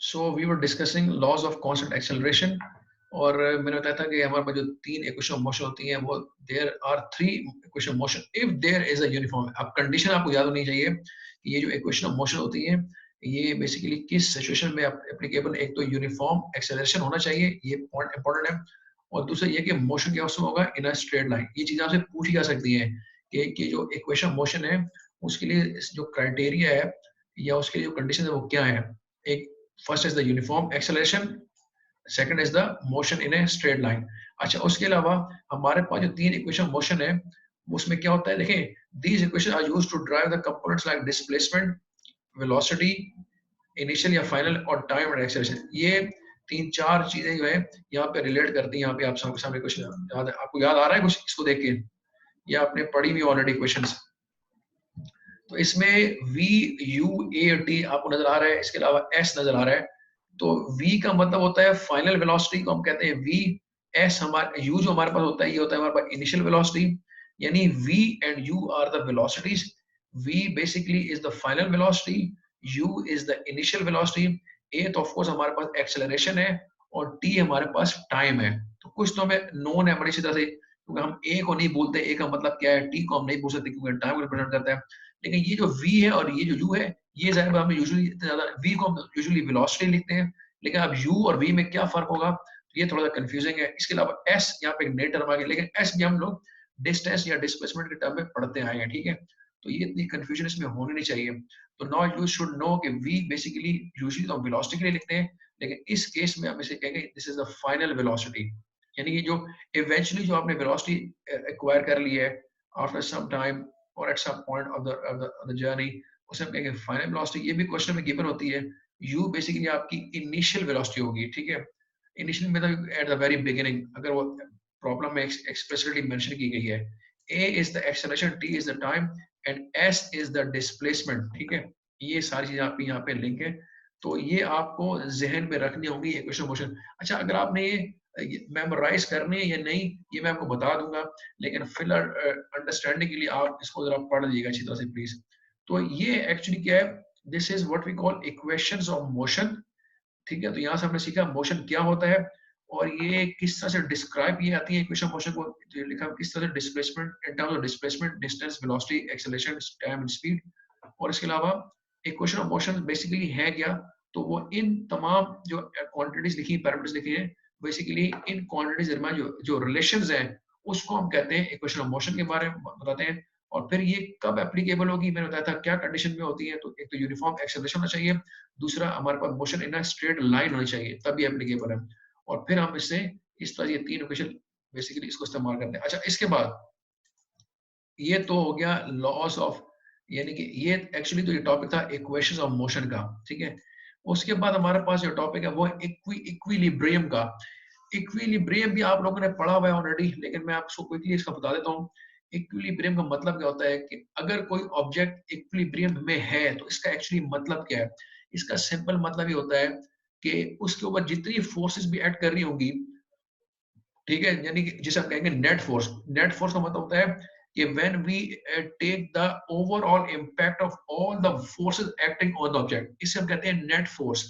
So we were discussing laws of constant acceleration और मैंने बताया था कि हमारे पास जो तीन इक्वेशन ऑफ मोशन होती हैं वो there are three equation of motion if there is a uniform. अब कंडीशन आपको याद होनी चाहिए कि ये जो इक्वेशन ऑफ मोशन होती है ये बेसिकली किस सिचुएशन में एप्लीकेबल। एक तो यूनिफॉर्म एक्सेलरेशन होना चाहिए, ये पॉइंट इंपॉर्टेंट है। और दूसरा ये कि मोशन क्या उसमें होगा इन अ स्ट्रेट लाइन। ये चीजें आपसे पूछी जा सकती हैं कि जो इक्वेशन ऑफ मोशन है उसके लिए जो क्राइटेरिया है या उसके लिए जो कंडीशन है वो क्या है। एक first is the uniform acceleration, second is the motion in a straight line. अच्छा, उसके अलावा हमारे पास जो तीन इक्वेशन मोशन है उसमें क्या होता है, देखें these equations are used to drive the components like displacement, velocity, initial या फाइनल और टाइम एंड एक्सेलरेशन। ये तीन चार चीजें जो है यहाँ पे रिलेट करती हैं। यहाँ पे आप सामने क्वेश्चन याद है, आपको याद आ रहा है कुछ इसको देख के, या आपने पढ़ी भी ऑलरेडी क्वेश्चंस। तो इसमें V U A T आपको नजर आ रहा है, इसके अलावा S नजर आ रहा है। तो V का मतलब होता है फाइनल वेलोसिटी को हम कहते हैं V। S हमारे U जो हमारे पास होता है ये होता है हमारे पास इनिशियल वेलोसिटी, यानी V and U are the velocities. V basically is the final velocity, U is the initial velocity, A तो ऑफ कोर्स हमारे पास एक्सेलरेशन है और T हमारे पास टाइम है। तो कुछ तो हमें नोन है बड़ी सी तरह से, क्योंकि हम A को नहीं बोलते, A का मतलब क्या है, T को हम नहीं बोल सकते क्योंकि टाइम को रिप्रेजेंट करता है। लेकिन ये जो V है और ये जो U है, ये जाहिर बात है यूजुअली इतना ज्यादा V को हम यूजुअली वेलोसिटी लिखते हैं, लेकिन अब U और V में क्या फर्क होगा तो ये थोड़ा सा कंफ्यूजिंग है। इसके अलावा S यहाँ पे एक नई टर्म आ गई, लेकिन S भी हम लोग डिस्टेंस या डिस्प्लेसमेंट के टर्म में पढ़ते आए हैं, ठीक है। तो ये इतनी कंफ्यूजन इसमें होनी नहीं चाहिए। तो नाउ यू शुड नो कि V बेसिकली यूजुअली तो हम वेलोसिटी के लिए लिखते हैं, लेकिन इस केस में हम इसे कहेंगे this is the final velocity, यानी कि जो इवेंचुअली जो आपने वेलोसिटी एक्वायर कर ली है आफ्टर सम टाइम और at some point of the journey, उसे हम कहेंगे फाइनल वेलोसिटी। ये भी क्वेश्चन में गिवन होती है। यू बेसिकली आपकी इनिशियल वेलोसिटी होगी, ठीक है। इनिशियल मतलब एट द वेरी बिगिनिंग, अगर वो प्रॉब्लम में एक्सप्रेसली मेंशन की गई है। A is the acceleration, T is the time and S is the displacement, ठीक है। ये सारी चीजें आपकी यहाँ पे लिंक है, तो ये आपको जहन में रखनी होगी इक्वेशन मोशन। अच्छा, अगर आपने ये मेमोराइज करनी है या नहीं ये मैं आपको बता दूंगा, लेकिन फिलहाल अंडरस्टैंडिंग के लिए आप इसको जरा पढ़ लीजिएगा अच्छी तरह से प्लीज। तो ये एक्चुअली क्या है, this is what we call equations of motion, ठीक है। तो यहाँ से हमने सीखा मोशन क्या होता है और ये किस तरह से डिस्क्राइब की आती है इक्वेशन मोशन को। तो ये लिखा किस तरह से displacement in terms of displacement, distance, velocity, acceleration, time and speed. और इसके अलावा इक्वेशन ऑफ मोशन बेसिकली है क्या, तो वो इन तमाम जो क्वांटिटीज लिखी, पैरामीटर्स लिखे हैं, बेसिकली इन क्वांटिटीज दरमियान जो जो रिलेशंस हैं उसको हम कहते हैं इक्वेशन ऑफ मोशन के बारे में बताते हैं। और फिर ये कब एप्लीकेबल होगी, मैंने बताया था क्या कंडीशन में होती है। तो एक तो यूनिफॉर्म एक्सेलरेशन होना चाहिए, दूसरा हमारे पास मोशन इन स्ट्रेट लाइन होनी चाहिए, तभी एप्लीकेबल है। और फिर हम इससे इस तरह ये तीन इक्वेशन बेसिकली इसको इस्तेमाल करते हैं। अच्छा, इसके बाद ये तो हो गया लॉस ऑफ, यानी कि ये एक्चुअली तो ये टॉपिक था इक्वेशंस ऑफ मोशन का, ठीक है। उसके बाद हमारे पास जो टॉपिक है वो है इक्विलिब्रियम का। इक्विलिब्रियम भी आप लोगों ने पढ़ा हुआ है ऑलरेडी, लेकिन मैं आपको क्विकली इसका बता देता हूँ। इक्विलिब्रियम का मतलब क्या होता है कि अगर कोई ऑब्जेक्ट इक्विलिब्रियम में है तो इसका एक्चुअली मतलब क्या है। इसका सिंपल मतलब ये होता है कि उसके ऊपर जितनी फोर्सेस भी एक्ट कर रही होंगी, ठीक है, यानी कि जिसे हम कहेंगे नेट फोर्स। नेट फोर्स का मतलब होता है कि when we take the overall impact of all the forces acting on the object, इसे हम कहते हैं नेट फोर्स।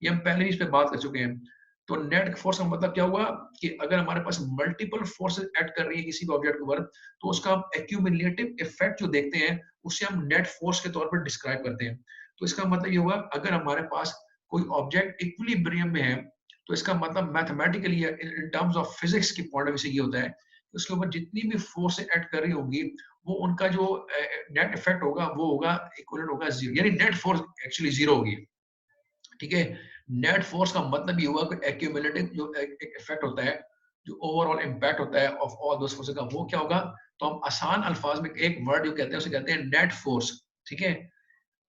ये हम पहले भी इस पे बात कर चुके हैं। तो नेट फोर्स का मतलब क्या हुआ कि अगर हमारे पास मल्टीपल फोर्सेस एक्ट कर रही है किसी भी ऑब्जेक्ट के ऊपर, तो उसका हम एक्यूमुलेटिव इफेक्ट जो देखते हैं उसे हम नेट फोर्स के तौर पर डिस्क्राइब करते हैं। तो इसका मतलब ये हुआ अगर हमारे पास कोई ऑब्जेक्ट इक्विलिब्रियम में है तो इसका मतलब mathematically in terms of physics की पॉइंट ऑफ व्यू से ये होता है कि उसके ऊपर जितनी भी फोर्स ऐड कर रही होगी वो उनका जो नेट इफेक्ट होगा वो होगा इक्विवेलेंट होगा जीरो, यानी नेट फोर्स एक्चुअली जीरो होगी, ठीक है। नेट फोर्स का मतलब ये हुआ कि एक्यूमुलेटिव जो इफेक्ट होता है, जो ओवरऑल इंपैक्ट होता है ऑफ ऑल दोस फोर्सेस का, वो क्या होगा। तो हम आसान अल्फाज में एक वर्ड जो कहते हैं उसे कहते हैं नेट फोर्स, ठीक है।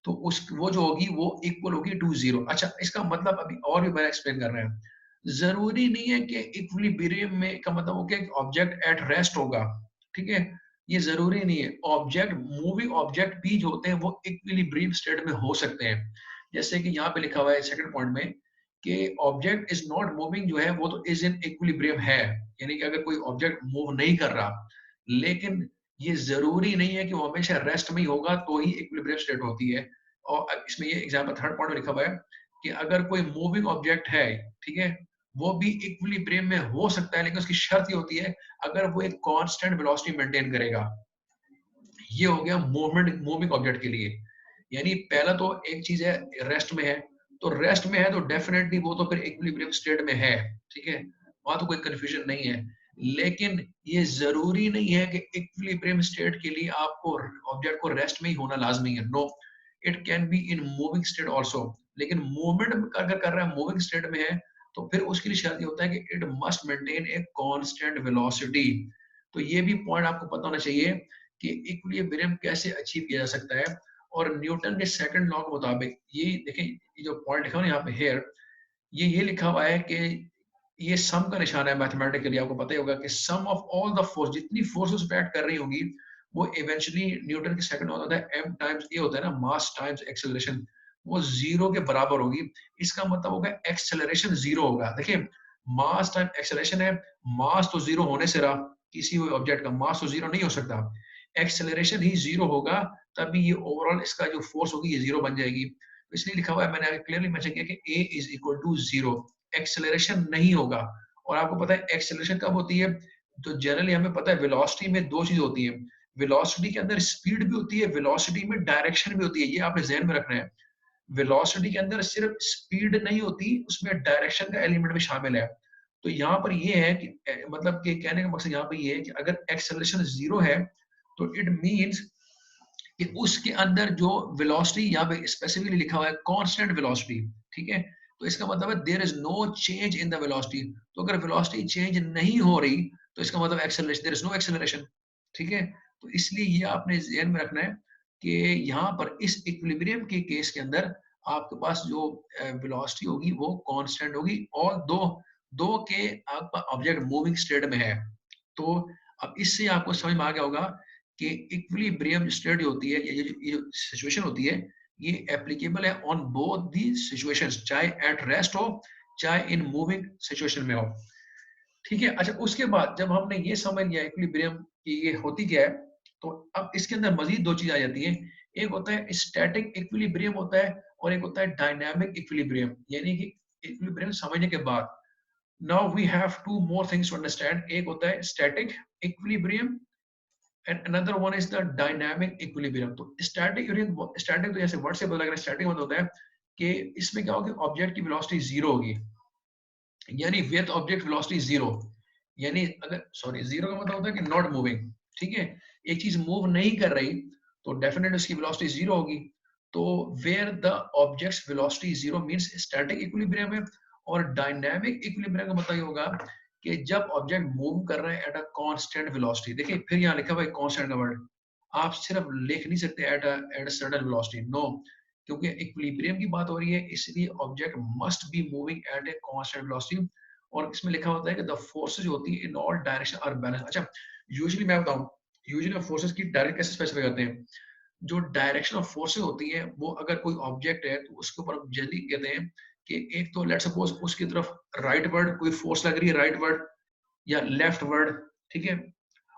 तो उस वो जो होगी वो इक्वल होगी टू जीरो। अच्छा, इसका मतलब अभी और भी मैं एक्सप्लेन कर रहे हैं। जरूरी नहीं है कि इक्विलिब्रियम में का मतलब हो कि ऑब्जेक्ट एट रेस्ट होगा, ठीक है। ये जरूरी नहीं है। ऑब्जेक्ट, मूविंग ऑब्जेक्ट भी जो होते हैं वो इक्विलिब्रियम स्टेट में हो सकते हैं। जैसे कि यहाँ पे लिखा हुआ है सेकंड पॉइंट में कि ऑब्जेक्ट इज नॉट मूविंग, जो है वो तो इज इन इक्विलिब्रियम है, यानी कि अगर कोई ऑब्जेक्ट मूव नहीं कर रहा, लेकिन ये जरूरी नहीं है कि वो हमेशा रेस्ट में ही होगा तो ही इक्विलिब्रियम स्टेट होती है। और इसमें ये एग्जांपल थर्ड पॉइंट में लिखा हुआ है कि अगर कोई मूविंग ऑब्जेक्ट है, ठीक है, वो भी इक्विलिब्रियम में हो सकता है, लेकिन उसकी शर्त ये होती है अगर वो एक कांस्टेंट वेलोसिटी मेंटेन करेगा। ये हो गया मूवमेंट मूविंग ऑब्जेक्ट के लिए। यानी पहला तो एक चीज है रेस्ट में है, तो रेस्ट में है तो डेफिनेटली वो तो फिर इक्विलिब्रियम स्टेट में है, ठीक है, वहां तो कोई कंफ्यूजन नहीं है। लेकिन ये जरूरी नहीं है कि इक्विलिब्रियम स्टेट के लिए आपको ऑब्जेक्ट को रेस्ट में ही होना लाजमी है। No, it can be in moving state also. लेकिन मूवमेंट अगर कर रहा है मूविंग स्टेट में है तो फिर उसके लिए शर्त ये होता है कि it must maintain A constant velocity. तो ये भी पॉइंट आपको पता होना चाहिए कि इक्विलिब्रियम कैसे अचीव किया जा सकता है। और न्यूटन के सेकंड लॉ के मुताबिक ये देखें, ये जो पॉइंट लिखा हुआ है यहाँ पे हेयर, ये लिखा हुआ है कि ये सम का निशान है मैथमेटिकली, आपको पता ही होगा कि सम ऑफ ऑल द फोर्स, जितनी फोर्सेस पे एक्ट कर रही होंगी वो इवेंचुअली न्यूटन के सेकंड लॉ होता है एम टाइम्स ए होता है ना, मास टाइम्स एक्सेलरेशन, वो जीरो के बराबर होगी। इसका मतलब होगा एक्सेलरेशन जीरो होगा। देखिए, मास टाइम एक्सेलरेशन है, मास तो जीरो होने से रहा, किसी भी ऑब्जेक्ट का मास तो जीरो नहीं हो सकता, एक्सेलरेशन ही जीरो होगा, तभी ये ओवरऑल इसका जो फोर्स होगी ये जीरो बन जाएगी। तो इसलिए लिखा हुआ है, मैंने क्लियरली मेंशन किया कि a is equal to zero, acceleration नहीं होगा। और आपको पता है एक्सेलरेशन कब होती है, तो जनरली हमें पता है वेलोसिटी में दो चीज होती है, वेलोसिटी के अंदर स्पीड भी होती है, वेलोसिटी में डायरेक्शन भी होती है, ये आपने ध्यान में रखना है। वेलोसिटी के अंदर सिर्फ स्पीड नहीं होती, उसमें डायरेक्शन का एलिमेंट भी शामिल है। तो यहाँ पर ये है कि मतलब कि कहने का मकसद यहाँ पर ये है कि अगर एक्सेलरेशन जीरो है तो इट मीन्स कि उसके अंदर जो वेलोसिटी यहाँ पे स्पेसिफिकली लिखा हुआ है कांस्टेंट वेलोसिटी, ठीक है, तो इसका मतलब है there is no change in the velocity. तो अगर वेलोसिटी चेंज नहीं हो रही तो इसका मतलब acceleration, there is no acceleration, ठीक है। तो इसलिए ये आपने ध्यान में रखना है कि यहाँ पर इस इक्विलिब्रियम के केस के अंदर आपके पास जो वेलोसिटी होगी वो कांस्टेंट होगी और दो दो के आपका ऑब्जेक्ट मूविंग स्टेट में है। तो अब इससे आपको समझ में आ गया होगा कि इक्विलिब्रियम स्टेट होती है, ये जो सिचुएशन होती है, ये एप्लीकेबल है ऑन बोथ दी सिचुएशंस, चाहे एट रेस्ट हो चाहे इन मूविंग सिचुएशन में हो, ठीक है। अच्छा, उसके बाद जब हमने ये समझ लिया इक्विलिब्रियम की ये होती क्या है, तो अब इसके अंदर मजीद दो चीज आ जाती है। एक होता है स्टैटिक इक्विलिब्रियम होता है और एक होता है डायनामिक इक्विलिब्रियम। यानी कि इक्विलिब्रियम समझने के बाद now we have two more things to understand. एक होता है static equilibrium and another one is the dynamic equilibrium। तो स्टैटिक तो जैसे वर्ड से पता लग रहा है, स्टैटिक मतलब होता है कि इसमें क्या होगा, ऑब्जेक्ट की वेलोसिटी जीरो होगी, यानी विथ ऑब्जेक्ट वेलोसिटी जीरो, यानी अगर सॉरी जीरो का मतलब होता है कि नॉट मूविंग, ठीक है, एक चीज मूव नहीं कर रही तो डेफिनेटली उसकी वेलोसिटी जीरो होगी। तो where the object's velocity zero means static equilibrium है। और डायनामिक इक्विलिब्रियम का मतलब ये होगा कि जब ऑब्जेक्ट मूव कर रहा है एट अ कांस्टेंट वेलोसिटी। देखिए फिर यहाँ लिखा हुआ है कांस्टेंट का वर्ड, आप सिर्फ लिख नहीं सकते at a certain velocity, no, क्योंकि इक्विलिब्रियम की बात हो रही है इसलिए object must be moving at a constant velocity. और इसमें लिखा होता है कि द फोर्सेज होती है in all direction are balance. अच्छा, यूजुअली मैं बताऊं, यूजुअली फोर्सेज की डायरेक्ट कैसे स्पेसिफाई करते हैं, जो डायरेक्शन ऑफ फोर्सेज होती है वो अगर कोई ऑब्जेक्ट है तो उसके ऊपर जनरली कहते हैं कि एक तो लेट सपोज उसकी तरफ राइट वर्ड कोई फोर्स लग रही है, राइट वर्ड या लेफ्ट वर्ड, ठीक है।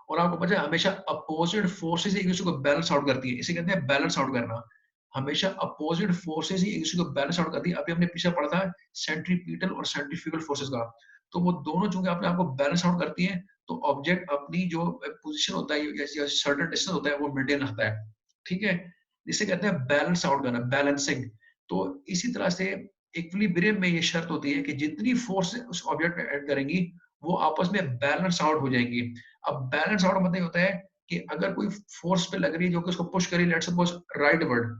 और आपको पता है हमेशा अपोजिट फोर्सेस एक दूसरे को बैलेंस आउट करती है, इसे कहते हैं बैलेंस आउट करना। हमेशा अपोजिट फोर्सेस ही एक दूसरे को बैलेंस आउट करती है। अभी हमने पीछे पढ़ा था सेंट्रीपिटल और सेंट्रीफ्यूगल फोर्सेस का, तो वो दोनों चूंकि अपने आप को बैलेंस आउट करती हैं तो ऑब्जेक्ट अपनी जो पोजीशन होता है या सर्टेन डिस्टेंस होता है वो मेंटेन रखता है, ठीक है। इसे कहते हैं बैलेंस आउट करना, बैलेंसिंग। तो इसी तरह से इक्विलिब्रियम में ये शर्त होती है कि जितनी फोर्स उस ऑब्जेक्ट में ऐड करेंगी वो आपस में बैलेंस आउट हो जाएंगी। अब बैलेंस आउट मतलब होता है कि अगर कोई फोर्स पे लग रही है जो कि उसको पुश करी, लेट्स सपोज राइट वर्ड,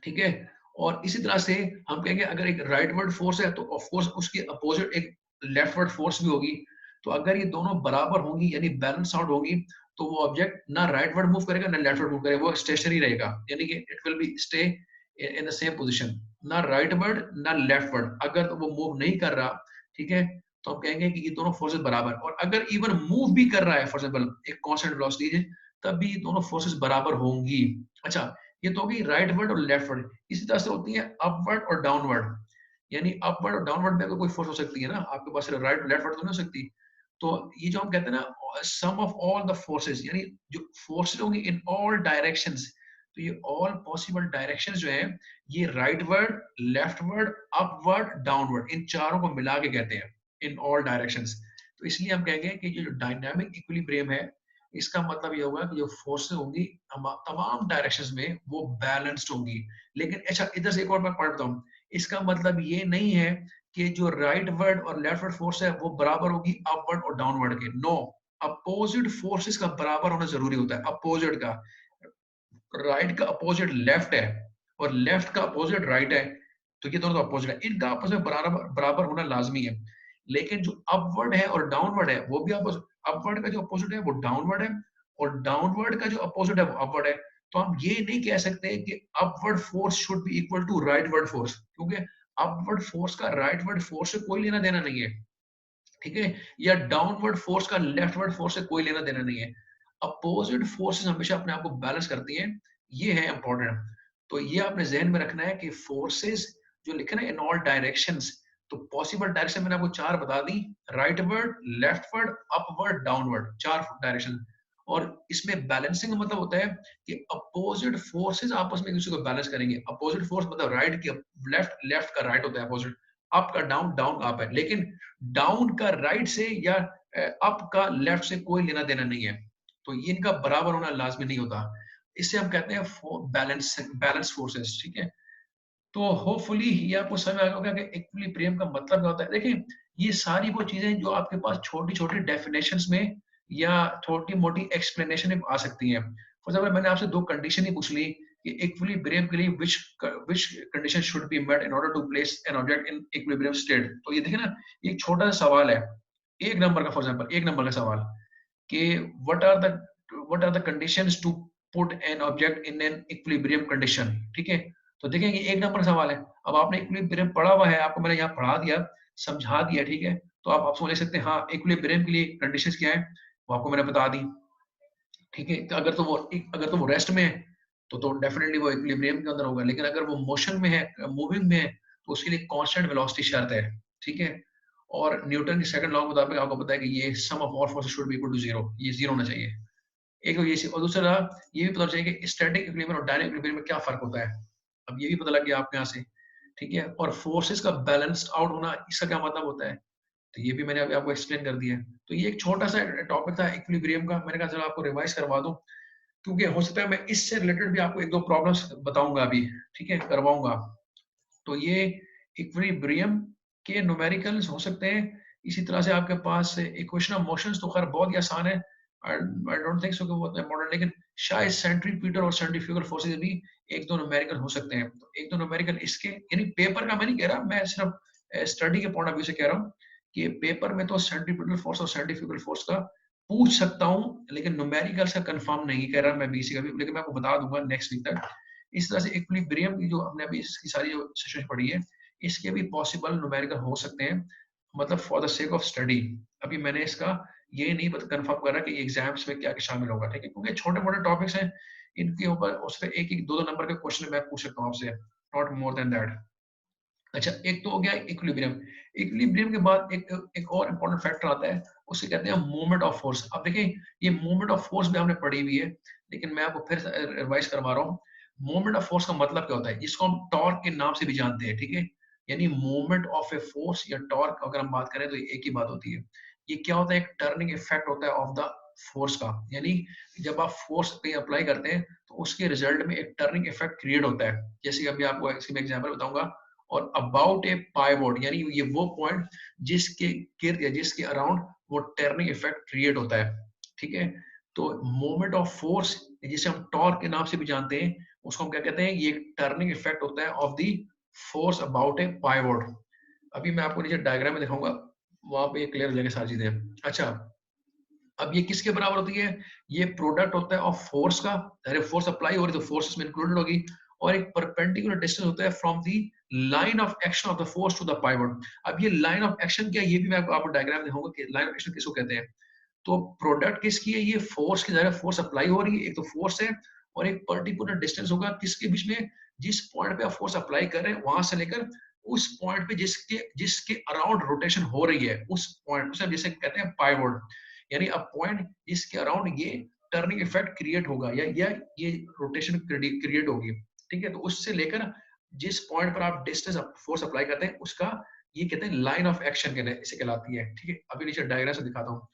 ठीक है, और इसी तरह से हम कहेंगे अगर एक राइट वर्ड फोर्स है तो ऑफ कोर्स उसके अपोजिट एक लेफ्ट वर्ड फोर्स भी होगी। तो अगर ये दोनों बराबर होंगी यानी बैलेंस आउट होगी तो वो ऑब्जेक्ट ना राइट वर्ड मूव करेगा ना लेफ्ट वर्ड मूव करेगा, वो स्टेशनरी रहेगा, यानी कि it will be stay in the same position, ना राइट वर्ड ना लेफ्ट वर्ड। अगर तो वो मूव नहीं कर रहा, ठीक है, तो हम कहेंगे कि ये दोनों फोर्सेस बराबर। और अगर इवन मूव भी कर रहा है फॉर एग्जांपल एक कांस्टेंट वेलोसिटी, तब भी दोनों फोर्सेस बराबर होंगी। अच्छा, ये तो होगी राइट वर्ड और लेफ्ट वर्ड। इसी तरह से होती है अपवर्ड और डाउनवर्ड, यानी अपवर्ड और डाउनवर्ड में अगर कोई फोर्स हो सकती है ना, आपके पास राइट और लेफ्ट वर्ड तो नहीं हो सकती। तो ये जो हम कहते हैं ना सम ऑफ ऑल द फोर्सेस, यानी जो फोर्सेस होंगी इन ऑल डायरेक्शंस, तो ये ऑल पॉसिबल डायरेक्शंस जो है ये राइटवर्ड, लेफ्टवर्ड, अपवर्ड, डाउनवर्ड, इन चारों को मिला के कहते हैं इन ऑल डायरेक्शंस। तो इसलिए हम कहेंगे कि जो डायनामिक इक्विलिब्रियम है इसका मतलब ये होगा कि जो फोर्सेस होंगी तमाम डायरेक्शंस में वो बैलेंस्ड होंगी। लेकिन अच्छा इधर से एक और मैं पॉइंट बताऊं, इसका मतलब ये नहीं है कि जो राइट वर्ड और लेफ्ट वर्ड फोर्स है वो बराबर होगी अपवर्ड और डाउनवर्ड के। नो, अपोजिट फोर्सेस का बराबर होना जरूरी होता है। अपोजिट का, राइट का अपोजिट लेफ्ट है और लेफ्ट का अपोजिट राइट है, तो ये दोनों तो अपोजिट है, इनका आपस में बराबर बराबर होना लाजमी है। लेकिन जो अपवर्ड है और डाउनवर्ड है वो भी आपस, अपवर्ड का जो अपोजिट है वो डाउनवर्ड है और डाउनवर्ड का जो अपोजिट है वो अपवर्ड है। तो हम ये नहीं कह सकते कि upward force should be equal to rightward force, क्योंकि अपवर्ड फोर्स का राइटवर्ड फोर्स से कोई लेना देना नहीं है, ठीक है, या डाउनवर्ड फोर्स का लेफ्टवर्ड फोर्स से कोई लेना देना नहीं है। अपोजिट फोर्सेस हमेशा अपने आप को बैलेंस करती हैं, ये है इंपॉर्टेंट। तो ये आपने जहन में रखना है कि फोर्सेस जो लिखे ना इन ऑल डायरेक्शंस, तो पॉसिबल डायरेक्शन मैंने आपको चार बता दी, राइटवर्ड, लेफ्टवर्ड, अपवर्ड, डाउनवर्ड, चार डायरेक्शन। और इसमें बैलेंसिंग का मतलब होता है कि अपोजिट फोर्सेस आपस में एक दूसरे को बैलेंस करेंगे। अपोजिट फोर्स मतलब राइट की लेफ्ट, लेफ्ट का राइट होता है अपोजिट, अप का डाउन, डाउन का अप है, लेकिन डाउन का राइट से या अप का लेफ्ट से कोई लेना देना नहीं है। तो ये इनका बराबर होना लाजमी नहीं होता। इससे हम कहते हैं बैलेंस, बैलेंस फोर्सेस, ठीक है। तो होपफुली ये आपको समझ आ गया होगा कि इक्विलिब्रियम का मतलब क्या होता है। देखिए ये सारी वो चीजें जो आपके पास छोटी छोटी डेफिनेशंस में या छोटी मोटी एक्सप्लेनेशन में आ सकती हैं। फॉर एग्जाम्पल मैंने आपसे दो कंडीशन ही पूछ ली कि इक्विलिब्रियम के लिए which condition should be met in order to place an object in equilibrium state. तो ये देखिए ना, ये एक छोटा सा सवाल है, एक नंबर का, फॉर एग्जाम्पल एक नंबर का सवाल कि what are the conditions to put an object in an equilibrium condition, ठीक है। तो देखें ये एक नंबर का सवाल है। अब आपने इक्विलिब्रियम पढ़ा हुआ है, आपको मैंने यहाँ पढ़ा दिया, समझा दिया, ठीक है। तो आप समझ सकते हैं हाँ इक्विलिब्रियम के लिए कंडीशंस क्या है, वो आपको मैंने बता दी, ठीक है। तो अगर तो वो रेस्ट में है तो डेफिनेटली वो इक्विलिब्रियम के अंदर होगा, लेकिन अगर वो मोशन में है, मूविंग में है, तो उसके लिए कांस्टेंट वेलोसिटी शर्त है, ठीक है। और न्यूटन के सेकंड लॉ के मुताबिक आपको पता है कि ये sum of all forces should be equal to zero, ये जीरो होना चाहिए। एक तो ये और दूसरा ये भी पता चाहिए कि स्टैटिक इक्विलिब्रियम और डायनामिक इक्विलिब्रियम में क्या फर्क होता है। अब ये भी पता लग गया आपके यहाँ से, ठीक है। और फोर्सेस का बैलेंस्ड आउट होना, इसका क्या मतलब होता है, तो ये भी मैंने अभी आपको एक्सप्लेन कर दिया है। तो ये एक छोटा सा टॉपिक था इक्विलिब्रियम का, मैंने कहा चलो आपको रिवाइज करवा दूं, क्योंकि हो सकता है मैं इससे रिलेटेड भी आपको एक दो प्रॉब्लम्स बताऊंगा अभी, ठीक है, करवाऊंगा। तो ये इक्विलिब्रियम के न्यूमेरिकल्स हो सकते हैं। इसी तरह से आपके पास इक्वेशन ऑफ मोशंस तो खैर बहुत ही आसान है, आई डोंट थिंक सो कि बहुत इम्पोर्टेंट, लेकिन शायद सेंट्रीपिटल और सेंट्रीफ्यूगल फोर्सेस भी एक दो न्यूमेरिकल हो सकते हैं। तो एक दो न्यूमेरिकल इसके, यानी पेपर का मैं नहीं कह रहा, मैं सिर्फ स्टडी के पॉइंट ऑफ व्यू से कह रहा हूँ कि पेपर में तो सेंट्रीपिटल फोर्स और सेंट्रीफ्यूगल फोर्स का पूछ सकता हूँ, लेकिन न्यूमेरिकल का कंफर्म नहीं कह रहा मैं बीसी का भी, लेकिन मैं आपको बता दूंगा नेक्स्ट वीक तक। इस तरह से इक्विलिब्रियम की जो हमने अभी इसकी सारी जो सेशन पढ़ी है, इसके भी पॉसिबल न्यूमेरिकल हो सकते हैं, मतलब for the sake of study. अभी मैंने इसका ये नहीं कंफर्म करा कि एग्जाम्स में क्या क्या शामिल होगा, ठीक है, क्योंकि छोटे मोटे टॉपिक्स हैं, इनके ऊपर उस पर एक एक दो दो नंबर के क्वेश्चन मैं पूछ सकता हूँ आपसे, नॉट मोर देन दैट। अच्छा एक तो हो गया इक्विलिब्रियम। इक्विलिब्रियम के बाद एक और इम्पोर्टेंट फैक्टर आता है, उसे कहते हैं मोमेंट ऑफ फोर्स। अब देखिए ये मोमेंट ऑफ फोर्स भी हमने पढ़ी हुई है, लेकिन मैं आपको फिर रिवाइज करवा रहा हूँ। मोमेंट ऑफ फोर्स का मतलब क्या होता है, जिसको हम टॉर्क के नाम से भी जानते हैं, ठीक है। यानी मोमेंट ऑफ ए फोर्स या टॉर्क अगर हम बात करें तो एक ही बात होती है। ये क्या होता है, एक टर्निंग इफेक्ट होता है ऑफ द फोर्स का, यानी जब आप फोर्स पे अप्लाई करते हैं तो उसके रिजल्ट में एक टर्निंग इफेक्ट क्रिएट होता है। जैसे अभी आपको इसमें एग्जाम्पल बताऊंगा। और अबाउट ए पाइवोट, यानी ये वो पॉइंट जिसके गिर्द या जिसके अराउंड वो टर्निंग इफेक्ट क्रिएट होता है, ठीक है। तो मोमेंट ऑफ फोर्स जिसे हम टॉर्क के नाम से भी जानते हैं, उसको हम क्या कहते हैं, ये टर्निंग इफेक्ट होता है of the force about A pivot. अभी मैं आपको नीचे डायग्राम में दिखाऊंगा, वहां पे क्लियर हो जाएगा सारी चीजें। अच्छा अब ये किसके बराबर होती है, ये प्रोडक्ट होता है ऑफ फोर्स का, अरे फोर्स अप्लाई हो रही तो फोर्स इसमें इंक्लूडेड होगी, और एक परपेंडिकुलर डिस्टेंस होता है from the line of action of the force to the pivot. अब ये लाइन ऑफ एक्शन क्या है, ये भी मैं आपको डायग्राम दिखाऊंगा कि लाइन ऑफ एक्शन किसको कहते हैं। तो प्रोडक्ट किसकी है, ये फोर्स की जगह फोर्स अप्लाई हो रही है, एक तो फोर्स है, और एक पर्टिकुलर डिस्टेंस होगा किसके बीच में, जिस पॉइंट पे आप फोर्स अप्लाई कर रहे हैं वहां से लेकर उस पॉइंट पे जिसके जिसके अराउंड रोटेशन हो रही है, उस पॉइंट को जिसे कहते हैं पाइवोट। यानी अ पॉइंट जिसके अराउंड ये टर्निंग इफेक्ट क्रिएट होगा या ये रोटेशन क्रिएट होगी, ठीक है। तो उससे लेकर जिस पॉइंट पर आप डिस्टेंस फोर्स अप्लाई करते हैं उसका ये कहते हैं लाइन ऑफ एक्शन कहते हैं, इसे कहलाती है, ठीक है। अभी नीचे डायग्राम से दिखाता हूँ।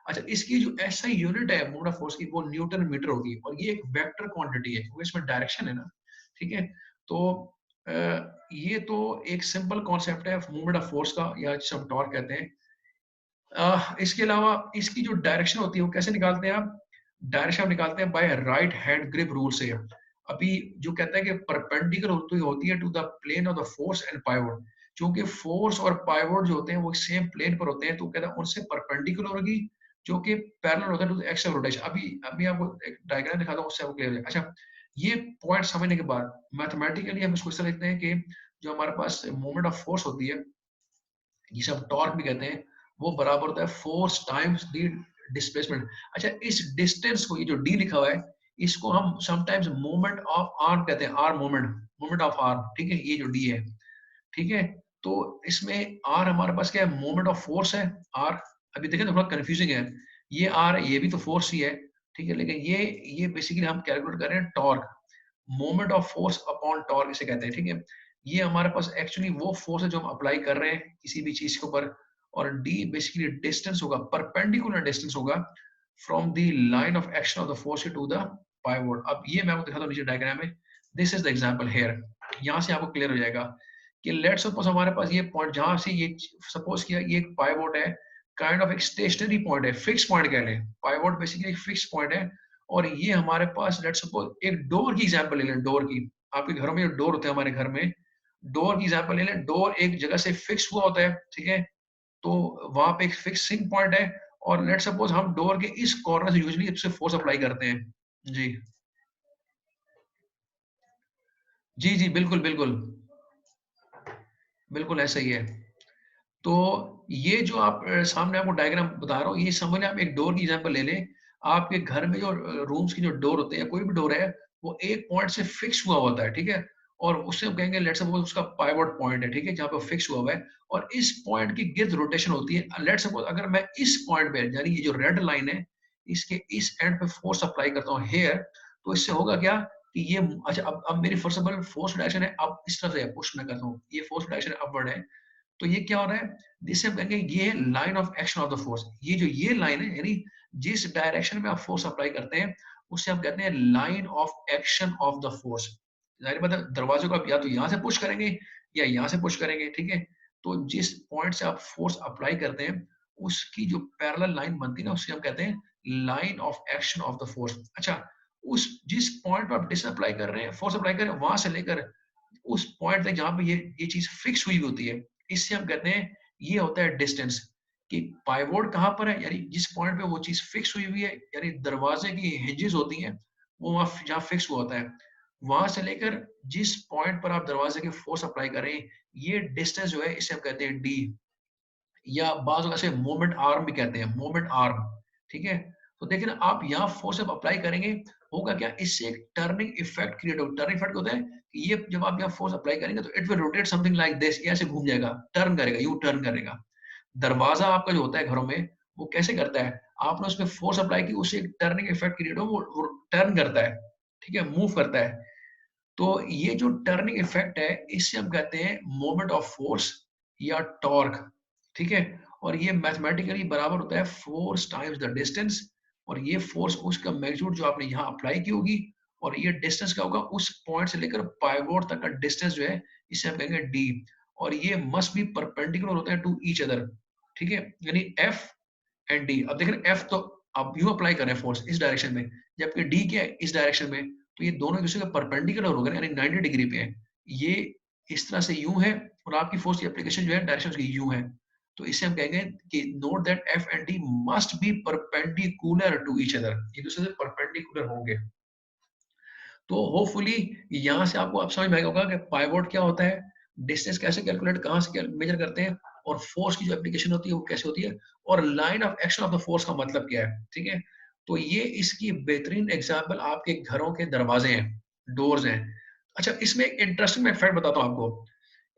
अच्छा, इसकी जो ऐसा यूनिट है मोमेंट ऑफ फोर्स की वो न्यूटन मीटर होगी और ये एक वेक्टर क्वांटिटी है क्योंकि इसमें डायरेक्शन है ना, ठीक है। तो ये तो एक सिंपल कॉन्सेप्ट है मूवमेंट ऑफ फोर्स का या जिसे हम टॉर्क कहते हैं। इसके अलावा इसकी जो डायरेक्शन होती है वो कैसे निकालते हैं आप? डायरेक्शन आप निकालते हैं by right hand grip rule से। अभी जो कहता है कि परपेंडिकुलर होती है to the plane of the force and pivot. क्योंकि फोर्स और पाइवोट जो होते हैं वो सेम प्लेन पर होते हैं तो कहता है उनसे परपेंडिकुलर होगी जो कि पैरेलल होता है to the axis of rotation. अभी अभी आपको एक डायग्राम दिखाता हूँ उससे आपको क्लियर हो जाएगा। अच्छा, ये पॉइंट समझने के बाद मैथमेटिकली हम इसको इस तरह लिखते हैं कि जो हमारे पास मोमेंट ऑफ फोर्स होती है जिसे हम टॉर्क भी कहते हैं वो बराबर होता है फोर्स टाइम्स द डिस्प्लेसमेंट। अच्छा, इस डिस्टेंस को ये जो डी लिखा हुआ है इसको हम समटाइम्स मोमेंट ऑफ आर्म कहते हैं, arm moment, moment of arm, ठीक है। ये जो डी है, ठीक है। तो इसमें आर हमारे पास क्या है? मोमेंट ऑफ फोर्स है आर। अभी देखें तो थोड़ा कंफ्यूजिंग है, ये आर है ये भी तो फोर्स ही है, ठीक है। लेकिन ये बेसिकली हम कैलकुलेट कर रहे हैं torque, moment of force upon torque इसे कहते हैं, ठीक है। ये हमारे पास एक्चुअली वो फोर्स है जो हम अप्लाई कर रहे हैं किसी भी चीज के ऊपर। और डी बेसिकली डिस्टेंस होगा, परपेंडिकुलर डिस्टेंस होगा from the line of action of the force to the pivot. अब ये मैं आपको दिखाता हूँ नीचे डायग्राम में। This is the example here. यहाँ से आपको क्लियर हो जाएगा कि लेट्स सपोज हमारे पास ये पॉइंट जहां से ये सपोज किया ये एक पाइवोट है, काइंड ऑफ एक स्टेशनरी पॉइंट है, फिक्स पॉइंट कह लें। पाइवोट बेसिकली एक फिक्स पॉइंट है और ये हमारे पास लेट्स सपोज एक डोर की एग्जांपल ले लें। डोर की, आपके घरों में जो डोर होते हैं हमारे घर में, डोर की एग्जांपल ले लें। डोर एक जगह से फिक्स हुआ होता है, ठीक है। तो वहां पे एक फिक्सिंग पॉइंट है और लेट सपोज हम डोर के इस कॉर्नर से यूजुअली इससे फोर्स अप्लाई करते हैं। जी जी जी, बिल्कुल बिल्कुल, बिल्कुल ऐसा ही है। तो ये जो आप सामने आपको डायग्राम बता रहा हूँ ये समझ लें। आप एक डोर की एग्जांपल ले लें। आपके घर में जो रूम्स की जो डोर होते हैं, कोई भी डोर है, वो एक पॉइंट से फिक्स हुआ होता है, ठीक है। और उससे हम कहेंगे लेट्स सपोज उसका पाइवोट पॉइंट है, ठीक है, जहाँ पे फिक्स हुआ हुआ है। और इस पॉइंट की गिर्द रोटेशन होती है। लेट्स सपोज अगर मैं इस पॉइंट पे यानी ये जो रेड लाइन है इसके इस एंड पे फोर्स अप्लाई करता हूँ हेयर, तो इससे होगा क्या कि ये अच्छा अब मेरी first of all force direction है, अब इस तरफ से पुश मैं करता हूँ, ये फोर्स डायरेक्शन अपवर्ड है। तो ये क्या हो रहा है? जिससे हम कहेंगे ये है line of action of the force. ये लाइन है यानी जिस डायरेक्शन में आप फोर्स अप्लाई करते हैं उसे हम कहते हैं line of action of the force. जाहिर बात है दरवाजे को आप या तो यहाँ से पुश करेंगे या यहाँ से पुश करेंगे, ठीक है। तो जिस पॉइंट से आप फोर्स अप्लाई करते हैं उसकी जो पैरेलल लाइन बनती है ना उसे हम कहते हैं line of action of the force. अच्छा, उस जिस पॉइंट पर आप डिस अप्लाई कर रहे हैं, फोर्स अप्लाई कर रहे हैं, वहां से लेकर उस पॉइंट तक जहां पे ये चीज फिक्स हुई होती है, इससे हम कहते हैं ये होता है डिस्टेंस। कि पाइवोट कहां पर है? यानी जिस पॉइंट पे वो चीज फिक्स हुई हुई है, यानी दरवाजे की हिंजेस होती हैं वो वहां जहां फिक्स हुआ होता है, वहां से लेकर जिस पॉइंट पर आप दरवाजे के फोर्स अप्लाई करें, ये डिस्टेंस जो है इसे हम कहते हैं डी, या बाज ऐसे मोमेंट आर्म भी कहते हैं, मोमेंट आर्म, ठीक है। तो देखिए ना आप यहाँ फोर्स जब अप्लाई करेंगे होगा क्या? इससे एक टर्निंग इफेक्ट क्रिएट होगा। टर्निंग इफेक्ट होता है कि ये जब आप यहाँ फोर्स अप्लाई करेंगे तो it will rotate something like this, ऐसे घूम जाएगा, टर्न करेगा, यू टर्न करेगा। दरवाजा आपका जो होता है घरों में वो कैसे करता है? आपने उसमें फोर्स अप्लाई की, उससे एक टर्निंग इफेक्ट क्रिएट हो, वो टर्न करता है, ठीक है, मूव करता है। तो ये जो टर्निंग इफेक्ट है इसे हम कहते हैं मोमेंट ऑफ फोर्स या टॉर्क, ठीक है। और ये मैथमेटिकली बराबर होता है फोर्स टाइम्स द डिस्टेंस। और ये फोर्स उसका मैग्नीट्यूड जो आपने यहाँ अप्लाई की होगी, और ये डिस्टेंस क्या होगा? उस पॉइंट से लेकर पाइवोट तक का डिस्टेंस जो है इसे हम कहेंगे डी। और ये मस्ट बी परपेंडिकुलर होता है टू ईच अदर, ठीक है। यानी एफ एंड डी। अब देखें एफ तो आप यू अप्लाई कर रहे हैं फोर्स इस डायरेक्शन में, जबकि डी क्या है? इस डायरेक्शन में। तो ये दोनों एक दूसरे के परपेंडिकुलर हो गए यानी 90 डिग्री पे है। ये इस तरह से यूं है और आपकी फोर्स की एप्लीकेशन जो है डायरेक्शन की यूं है। तो इससे हम कहेंगे कि note that F and D must be perpendicular to each other, एक दूसरे से परपेंडिकुलर होंगे। तो होपफुली यहाँ से आपको अब समझ में आएगा होगा कि पाइवोट क्या होता है, डिस्टेंस कैसे कैलकुलेट कहाँ से मेजर करते हैं, और फोर्स की जो एप्लीकेशन होती है वो कैसे होती है, और line of action of the force का मतलब क्या है, ठीक है। तो ये इसकी बेहतरीन एग्जाम्पल आपके घरों के दरवाजे हैं, डोर्स हैं। अच्छा, इसमें एक इंटरेस्टिंग फैक्ट बताता हूँ आपको।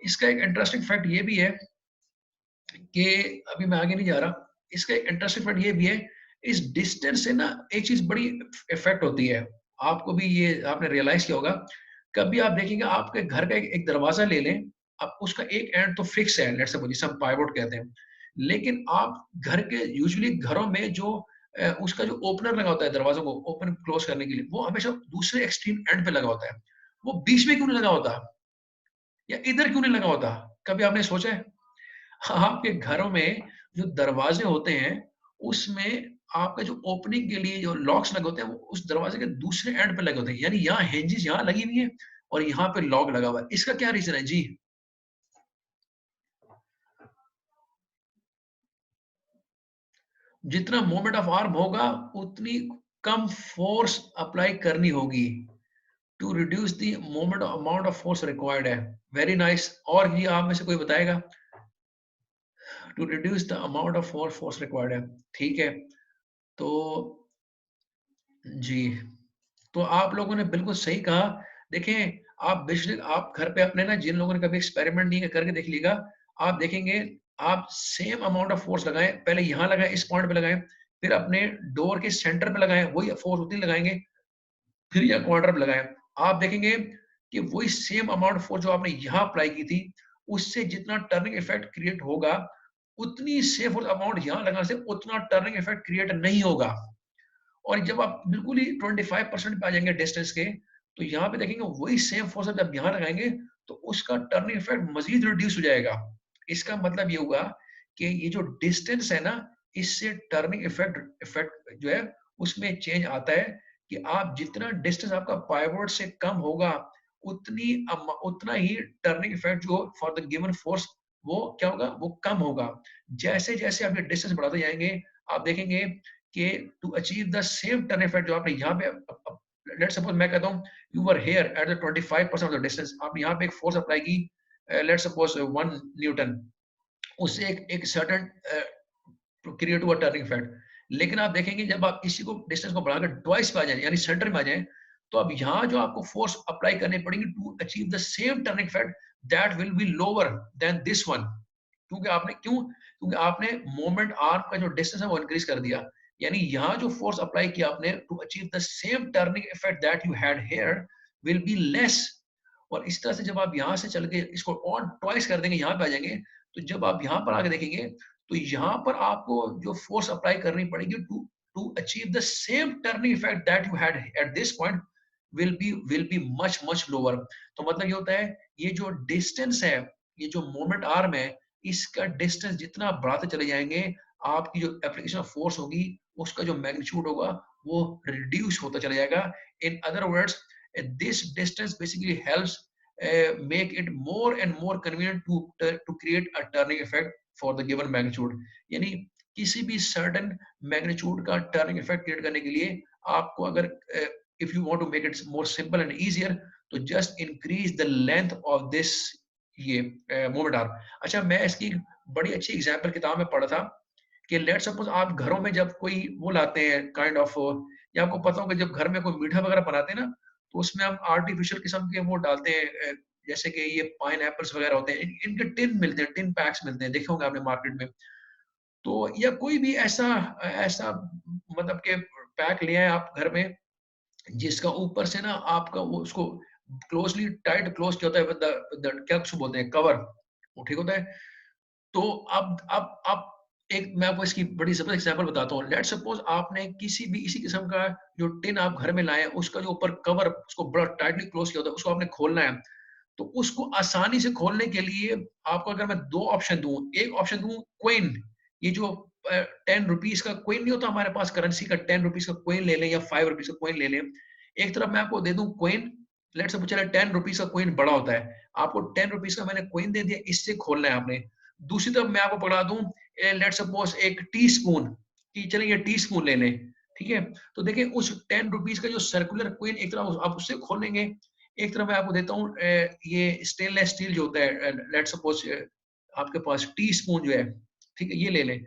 इसका एक इंटरेस्टिंग फैक्ट ये भी है कि अभी मैं आगे नहीं जा रहा, इसका एक इंटरेस्टिंग फैक्ट ये भी है, इस डिस्टेंस से ना एक चीज बड़ी इफेक्ट होती है, आपको भी ये आपने रियलाइज किया होगा। कभी आप देखेंगे आपके घर का एक दरवाजा ले लें, अब उसका एक एंड तो फिक्स है, लेट्स सपोज जिसे हम पाइवोट कहते हैं, लेकिन आप घर के यूजुअली घरों में जो उसका जो ओपनर लगा होता है दरवाजों को ओपन क्लोज करने के लिए, वो हमेशा दूसरे एक्सट्रीम एंड पे लगा होता है। वो बीच में क्यों नहीं लगा होता, या इधर क्यों नहीं लगा होता? कभी आपने सोचा है? आपके घरों में जो दरवाजे होते हैं, उसमें आपका जो ओपनिंग के लिए जो लॉक्स लगे होते हैं, वो उस दरवाजे के दूसरे एंड पे लगे होते हैं। यानी यहाँ हिंजेस यहाँ लगी हुई है और यहाँ पे लॉक लगा हुआ है। इसका क्या रीजन है जी? जितना मोमेंट ऑफ आर्म होगा, उतनी कम फोर्स अप्लाई करनी होगी to reduce the moment amount of force required है। Very nice. और ये आप में से कोई बताएगा? To reduce the amount of force required है। ठीक है, तो जी, तो आप लोगों ने बिल्कुल सही कहा। देखें, आप बेशक आप घर पे अपने ना, जिन लोगों ने कभी एक्सपेरिमेंट नहीं करके देख लीजिएगा, आप देखेंगे आप सेम अमाउंट ऑफ फोर्स लगाएं, पहले यहाँ लगाएं, इस पॉइंट पे लगाएं, फिर अपने डोर के सेंटर पे लगाएं, वही फोर्स उतनी लगाएंगे, फिर यहाँ क्वार्टर पे लगाएं, आप देखेंगे कि वही सेम अमाउंट फोर्स जो आपने यहाँ अप्लाई की थी, उससे जितना टर्निंग इफेक्ट क्रिएट होगा, उतनी सेम फोर्स अमाउंट यहाँ लगाने से उतना टर्निंग इफेक्ट क्रिएट नहीं होगा। और जब आप बिल्कुल ही 25% पे आ जाएंगे डिस्टेंस के, तो यहाँ पे देखेंगे वही सेम फोर्स जब यहाँ लगाएंगे, तो उसका टर्निंग इफेक्ट मजीद रिड्यूस हो जाएगा। इसका मतलब ये होगा कि ये जो डिस्टेंस है ना, इससे टर्निंग इफेक्ट इफेक्ट जो है उसमें चेंज आता है, कि आप जितना डिस्टेंस आपका पाइवोट से कम होगा, उतना ही टर्निंग इफेक्ट जो फॉर द गिवन फोर्स वो क्या होगा, वो कम होगा। जैसे जैसे आप ये डिस्टेंस बढ़ाते जाएंगे, आप देखेंगे कि to achieve the same turn effect जो आपने यहाँ पे, लेट्स सपोज मैं कहता हूँ you were here at the 25% of the distance, आपने यहाँ पे एक फोर्स अप्लाई की, लेट्स सपोज 1 न्यूटन, उससे एक सर्टेन क्रिएट हुआ टर्निंग इफेक्ट। लेकिन आप देखेंगे जब आप इसी को डिस्टेंस को बढ़ाकर ट्वाइस पे आ जाए, यानी सेंटर में आ जाए, तो अब यहाँ जो आपको फोर्स अप्लाई करनी पड़ेगी to achieve the same turning effect, that will be lower than this one. क्योंकि आपने मोमेंट आर्म का जो डिस्टेंस है वो इंक्रीज कर दिया, यानी यहाँ जो फोर्स अप्लाई किया आपने to achieve the same turning effect that you had here will be less. और इस तरह से जब आप यहाँ से चल के इसको और ट्वाइस कर देंगे, यहाँ पे आ जाएंगे, तो जब आप यहाँ पर आके देखेंगे, तो यहाँ पर आपको जो फोर्स अप्लाई करनी पड़ेगी to to achieve the same turning effect that you had at this point will be much lower. तो मतलब ये होता है, ये जो डिस्टेंस है, ये जो मोमेंट आर्म है, इसका डिस्टेंस जितना बढ़ाते चले जाएंगे, आपकी जो एप्लीकेशन ऑफ फोर्स होगी, उसका जो मैग्नीट्यूड होगा वो रिड्यूस होता चला जाएगा। In other words, this distance basically helps make it more and more convenient to create a turning effect for the given magnitude। यानी किसी भी certain magnitude का turning effect create करने के लिए आपको अगर if you want to make it more simple and easier, तो just increase the length of this ये मोमेंट आर्म। अच्छा, मैं इसकी बड़ी अच्छी एग्जांपल किताब में पढ़ा था कि लेट सपोज आप घरों में जब कोई वो लाते हैं काइंड ऑफ, या आपको पता होगा जब घर में कोई मीठा वगैरह बनाते हैं ना, तो उसमें हम आर्टिफिशियल किस्म के वो डालते हैं, जैसे कि ये पाइन एप्पल्स वगैरह होते हैं, इनके टिन मिलते हैं, टिन पैक्स मिलते हैं, देखे होंगे आपने मार्केट में। तो या कोई भी ऐसा ऐसा मतलब के पैक ले आए आप घर में, जिसका ऊपर से ना आपका वो उसको क्लोजली टाइट क्लोज किया होता है विद द क्या कुछ बोलते हैं, कवर, वो ठीक होता है। तो अब एक मैं आपको इसकी बड़ी जबरदस्त एग्जांपल बताता हूँ। लेट्स सपोज आपने किसी भी इसी किस्म का जो टिन आप घर में लाए हैं, उसका जो ऊपर कवर उसको बड़ा टाइटली क्लोज किया होता है, उसको आपने खोलना है। तो उसको आसानी से खोलने के लिए आपको अगर मैं दो ऑप्शन दूं, एक ऑप्शन दूं क्विन, ये जो 10 रुपीज का क्विन नहीं होता हमारे पास करेंसी का, 10 रुपीज का क्विन ले लें या 5 रुपीज का क्विन ले लें। एक तरफ मैं आपको दे दूं क्विन, लेट्स सपोज चले 10 रुपीज का क्विन बड़ा होता है, आपको 10 रुपीज का मैंने क्विन दे दिया, इससे खोलना है आपने। दूसरी तरफ मैं आपको पकड़ा दूं, लेट्स सपोज एक टी स्पून, कि चले ये टी स्पून ले लें, ठीक है। तो देखिए उस 10 रुपीज का जो सर्कुलर क्विन, एक तरफ आप उससे खोलेंगे, एक तरफ मैं आपको देता हूँ ये स्टेनलेस स्टील जो होता है, लेट्स सपोज आपके पास टी स्पून जो है, ठीक है, ये ले लें।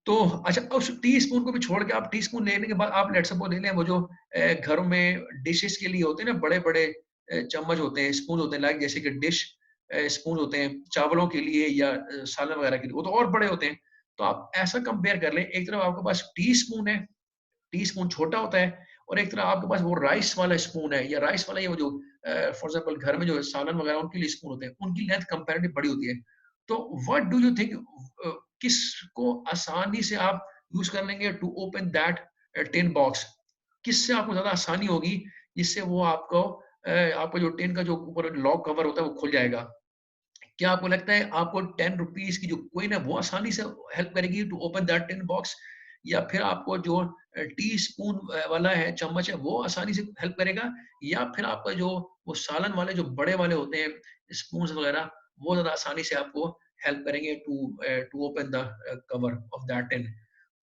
तो अच्छा, उस टी स्पून को भी छोड़ के आप टी स्पून लेने के बाद आप लेट्स सपोज ले लें वो जो घरों में डिशेस के लिए होते हैं ना, बड़े बड़े चम्मच होते हैं, स्पून होते हैं, लाइक जैसे कि डिश स्पून होते हैं चावलों के लिए या सालन वगैरह के लिए, वो तो और बड़े होते हैं। तो आप ऐसा कंपेयर कर लें, एक तरफ आपके पास टी स्पून है, टी स्पून छोटा होता है, और एक तरफ आपके पास वो राइस वाला स्पून है, या राइस वाला ये वो जो फॉर एग्जांपल घर में जो सालन वगैरह उनके लिए स्पून होते हैं, उनकी लेंथ कंपैरेटिव बड़ी होती है। तो व्हाट डू यू थिंक, किसको आसानी से आप यूज कर लेंगे to open that tin box? किससे आपको ज्यादा आसानी होगी जिससे वो आपको आपका जो टिन का जो ऊपर लॉक कवर होता है वो खुल जाएगा? क्या आपको लगता है आपको 10 रुपीज की जो कॉइन है वो आसानी से हेल्प करेगी to open that tin box, या फिर आपको जो टी स्पून वाला है, चम्मच है, वो आसानी से हेल्प करेगा, या फिर आपका जो वो सालन वाले जो बड़े वाले होते हैं स्पून वगैरह, वो ज्यादा आसानी से आपको हेल्प करेंगे to to open the cover of that tin?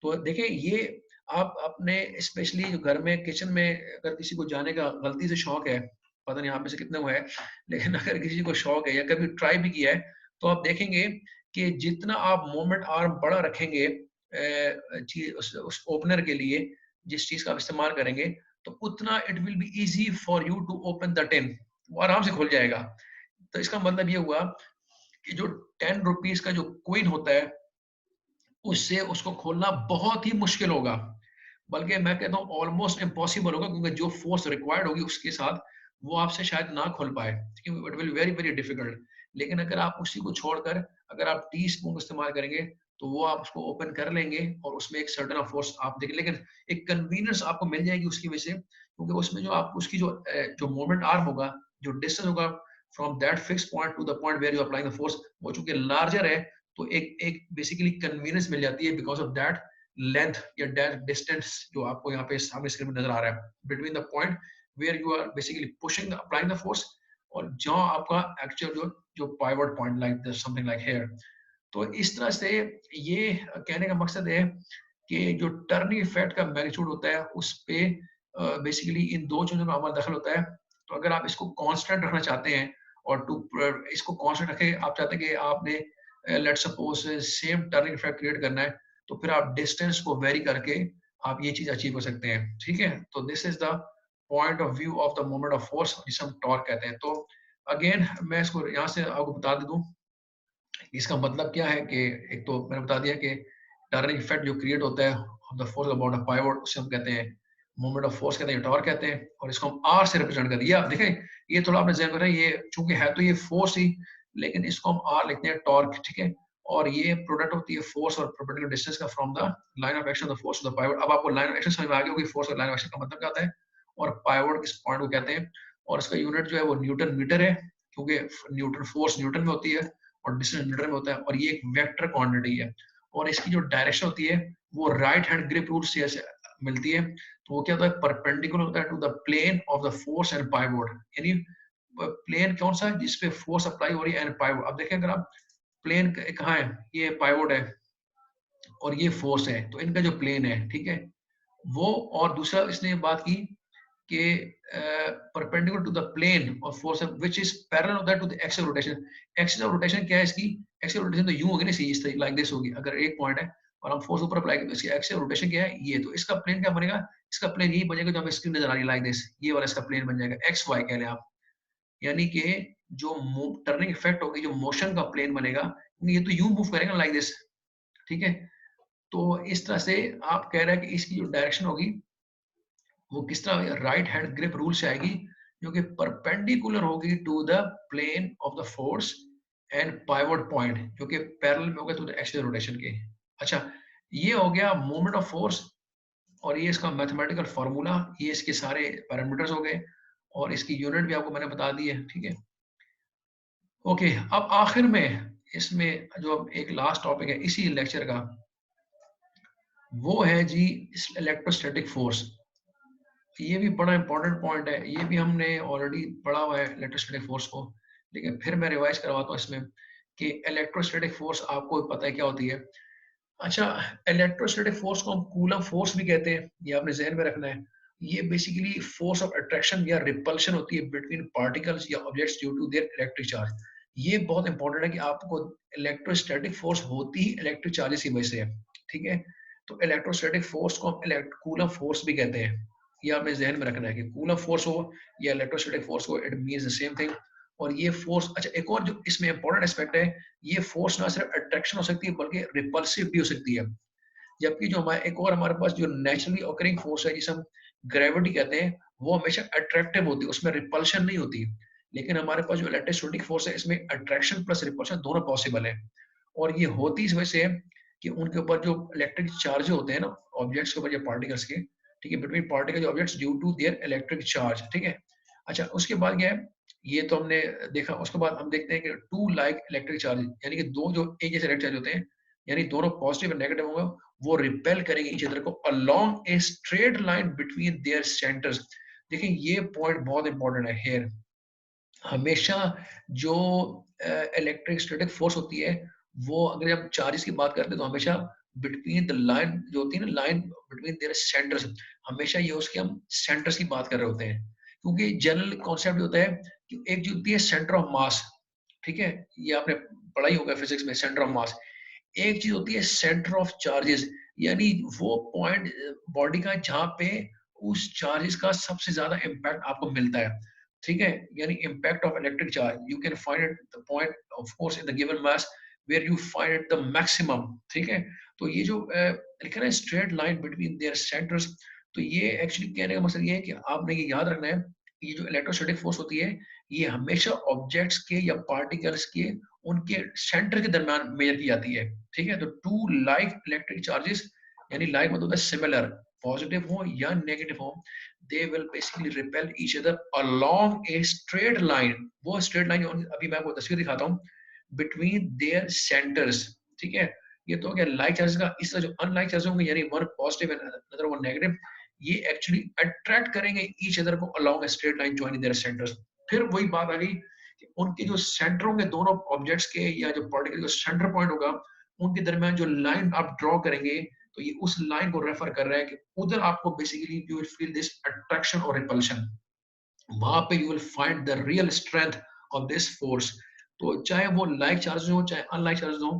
तो देखिए, ये आप अपने स्पेशली जो घर में किचन में अगर किसी को जाने का गलती से शौक है, पता नहीं आप में से कितने को है, लेकिन अगर किसी को शौक है या कभी ट्राई भी किया है, तो आप देखेंगे कि जितना आप मोमेंट आर्म बड़ा रखेंगे चीज उस ओपनर के लिए, जिस चीज का आप इस्तेमाल करेंगे, तो उतना it will be easy for you to open the tin, वो आराम से खुल जाएगा। तो इसका मतलब ये हुआ कि जो 10 रुपीज का जो कोइन होता है, उससे उसको खोलना बहुत ही मुश्किल होगा, बल्कि मैं कहता हूँ ऑलमोस्ट इम्पॉसिबल होगा, क्योंकि जो फोर्स रिक्वायर्ड होगी उसके साथ वो आपसे शायद ना खोल पाए, it will very very difficult. लेकिन अगर आप उसी को छोड़कर अगर आप टी स्पून इस्तेमाल करेंगे, तो वो आप उसको ओपन कर लेंगे और उसमें एक सर्टन फोर्स आप देखें, लेकिन एक कन्वीनियंस आपको मिल जाएगी उसकी वजह से, क्योंकि उसमें जो आप उसकी जो मोमेंट आर्म होगा, जो डिस्टेंस होगा from that fix point to the point where you applying the force, वो चूंकि लार्जर है, तो एक एक बेसिकली कन्वीनियंस मिल जाती है बिकॉज ऑफ दैट लेंथ या दैट डिस्टेंस जो आपको यहाँ पे सामने स्क्रीन में नजर आ रहा है, between the point where you are basically pushing applying the force, और जहाँ आपका एक्चुअल जो जो pivot point like something like here. तो इस तरह से ये कहने का मकसद है कि जो टर्निंग इफेक्ट का मैग्नीट्यूड होता है उस पे बेसिकली इन दो चीजों का हमारा दखल होता है। तो अगर आप इसको कांस्टेंट रखना चाहते हैं और टू इसको कांस्टेंट रखे, आप चाहते हैं कि आपने let suppose same turning effect create करना है, तो फिर आप डिस्टेंस को वेरी करके आप ये चीज अचीव कर सकते हैं। ठीक है, तो this is the point of view of the moment of force, जिसे हम टॉर्क कहते हैं। तो अगेन मैं इसको यहाँ से आपको बता दे दूं, इसका मतलब क्या है कि एक तो मैंने बता दिया कि टर्निंग इफेक्ट जो क्रिएट होता है of the force about a pivot, उसे हम कहते हैं मोमेंट ऑफ फोर्स कहते हैं, टॉर्क कहते हैं, और इसको हम आर से रिप्रेजेंट करते हैं। ये आप देखें, ये थोड़ा आपने ज़हन में रखें, ये चूंकि है तो ये फोर्स ही, लेकिन इसको हम आर लिखते हैं, टॉर्क। ठीक है, और ये प्रोडक्ट होती है फोर्स और परपेंडिकुलर डिस्टेंस का from the line of action the force of the pivot. अब आपको लाइन ऑफ एक्शन समझ में आ गया होगी, फोर्स और लाइन ऑफ एक्शन का मतलब क्या होता है, और पाइवोट किस पॉइंट को कहते हैं, और इसका यूनिट जो है वो न्यूटन मीटर है, क्योंकि न्यूटन फोर्स न्यूटन में होती है और डिस्टेंस मीटर में होता है, और ये एक वेक्टर क्वांटिटी है, और इसकी जो डायरेक्शन होती है वो राइट हैंड ग्रिप रूल से ऐसे मिलती है। तो वो क्या होता है, परपेंडिकुलर होता है to the plane of the force and pivot, यानी प्लेन कौन सा है जिसपे फोर्स अप्लाई हो रही है एंड पाइवोट। अब देखें, अगर आप प्लेन कहाँ है, ये पाइवोट है और ये फोर्स है, तो इनका जो प्लेन है, ठीक है, वो, और दूसरा इसने बात की कि perpendicular to the plane of force which is parallel होता है to the axis of rotation. Axis of rotation क्या है इसकी, एक्सिस ऑफ रोटेशन तो यूं होगी ना, इस तरीके लाइक दिस होगी, अगर एक पॉइंट है और हम फोर्स ऊपर अप्लाई करें, इसकी एक्सिस ऑफ रोटेशन क्या है, ये, तो इसका प्लेन क्या बनेगा, इसका प्लेन यही बनेगा जो हमें स्क्रीन नजर आ रही है लाइक दिस, ये वाला इसका प्लेन बन जाएगा, एक्स वाई कह लें आप। यानी कि जो टर्निंग इफेक्ट होगी, जो मोशन का प्लेन बनेगा, ये तो यूं मूव करेगा लाइक दिस। ठीक है, तो इस तरह से आप कह रहे हैं कि इसकी जो डायरेक्शन होगी वो किस तरह, राइट हैंड ग्रिप रूल से आएगी, जो कि परपेंडिकुलर होगी to the plane of the force and pivot point, जो कि पैरेलल में होगा टू द एक्सियल रोटेशन के। अच्छा, ये हो गया मोमेंट ऑफ फोर्स, और ये इसका मैथमेटिकल फार्मूला, ये इसके सारे पैरामीटर्स हो गए, और इसकी यूनिट भी आपको मैंने बता दी है। ठीक है, ओके, अब आखिर में इसमें जो एक लास्ट टॉपिक है इसी लेक्चर का, वो है जी इलेक्ट्रोस्टैटिक फोर्स। ये भी बड़ा इंपॉर्टेंट पॉइंट है, ये भी हमने ऑलरेडी पढ़ा हुआ है इलेक्ट्रोस्टैटिक फोर्स को, लेकिन फिर मैं रिवाइज करवाता हूँ इसमें कि इलेक्ट्रोस्टैटिक फोर्स आपको पता है क्या होती है। अच्छा, इलेक्ट्रोस्टैटिक फोर्स को हम कूलम फोर्स भी कहते हैं, ये आपने जहन में रखना है। ये बेसिकली फोर्स ऑफ अट्रैक्शन या रिपल्शन होती है बिटवीन पार्टिकल्स या objects due to their electric charge. ये बहुत इंपॉर्टेंट है कि आपको इलेक्ट्रोस्टैटिक फोर्स होती ही इलेक्ट्रिक चार्जेस की वजह से है। ठीक है, तो इलेक्ट्रोस्टैटिक फोर्स को हम कूलम फोर्स भी कहते हैं, ये आपने जहन में रखना है कि कूलम फोर्स हो या इलेक्ट्रोस्टैटिक फोर्स हो, it means the same thing. और ये फोर्स, अच्छा एक और जो इसमें इंपॉर्टेंट एस्पेक्ट है, ये फोर्स ना सिर्फ अट्रैक्शन हो सकती है बल्कि रिपल्सिव भी हो सकती है। जबकि जो हमारे एक और हमारे पास जो नेचुरली ऑकरिंग फोर्स है जिसे हम ग्रेविटी कहते हैं, वो हमेशा अट्रैक्टिव होती है, उसमें रिपल्शन नहीं होती। लेकिन हमारे पास जो इलेक्ट्रोस्टैटिक फोर्स है इसमें अट्रैक्शन प्लस रिपल्शन दोनों पॉसिबल है। और ये होती इस वजह से है कि उनके ऊपर जो इलेक्ट्रिक चार्ज होते हैं ना ऑब्जेक्ट्स के ऊपर या पार्टिकल्स के, ठीक है, between particle objects due to their electric charge, ठीक है। अच्छा उसके बाद क्या है, ये तो हमने देखा। उसके बाद हम देखते हैं कि टू लाइक इलेक्ट्रिक चार्ज, यानी कि दो जो एक जैसे इलेक्ट्रिक चार्ज होते हैं, यानी दोनों पॉजिटिव और नेगेटिव होंगे, वो रिपेल करेंगे ईच अदर को along a straight line between their centres. देखिए ये पॉइंट बहुत इंपॉर्टेंट है हियर। हमेशा जो इलेक्ट्रिक स्टैटिक फोर्स होती है, वो अगर हम चार्जेस की बात करते हैं तो हमेशा बिटवीन द लाइन जो होती है ना, लाइन बिटवीन देयर सेंटर्स, हमेशा ये उसके हम सेंटर्स की बात कर रहे होते हैं। क्योंकि जनरल कॉन्सेप्ट होता है कि एक जो होती है सेंटर ऑफ मास, ठीक है, ये आपने पढ़ा ही होगा फिजिक्स में, सेंटर ऑफ मास। एक चीज होती है सेंटर ऑफ चार्जेस, यानी वो पॉइंट बॉडी का जहां पे उस चार्जेस का सबसे ज्यादा इम्पैक्ट आपको मिलता है, ठीक है। यानी impact of electric charge you can find it the point of course in the given mass where you find it the maximum, ठीक है। तो ये जो लिखा है straight line between their centres, तो ये एक्चुअली कहने का मतलब ये है कि आपने ये याद रखना है, ये जो इलेक्ट्रोस्टैटिक फोर्स होती है, ये हमेशा ऑब्जेक्ट्स के या पार्टिकल्स के उनके सेंटर के दरमियान मेजर की जाती है, ठीक है। तो टू लाइक इलेक्ट्रिक चार्जेस, यानी लाइक मतलब सिमिलर, पॉजिटिव हो या नेगेटिव हो, they will basically repel each other along a straight line. वो स्ट्रेट लाइन अभी मैं आपको तस्वीर दिखाता हूँ, बिटवीन देयर सेंटर्स, ठीक है। ये तो क्या लाइक चार्जेस का। इस तरह जो अनलाइक चार्जेस होंगे, यानी one positive and other one negative, ये एक्चुअली अट्रैक्ट करेंगे ईच अदर को along a straight line joining there centres. फिर वही बात आ गई कि उनके जो सेंटर होंगे दोनों ऑब्जेक्ट्स के, या जो पार्टिकल जो सेंटर पॉइंट होगा, उनके दरमियान जो लाइन आप ड्रॉ करेंगे, तो ये उस लाइन को रेफर कर रहा है कि उधर आपको basically you will feel this attraction और रिपल्शन। वहां पे you will find the real strength of this force. तो चाहे वो लाइक चार्ज हो चाहे अनलाइक चार्ज हो,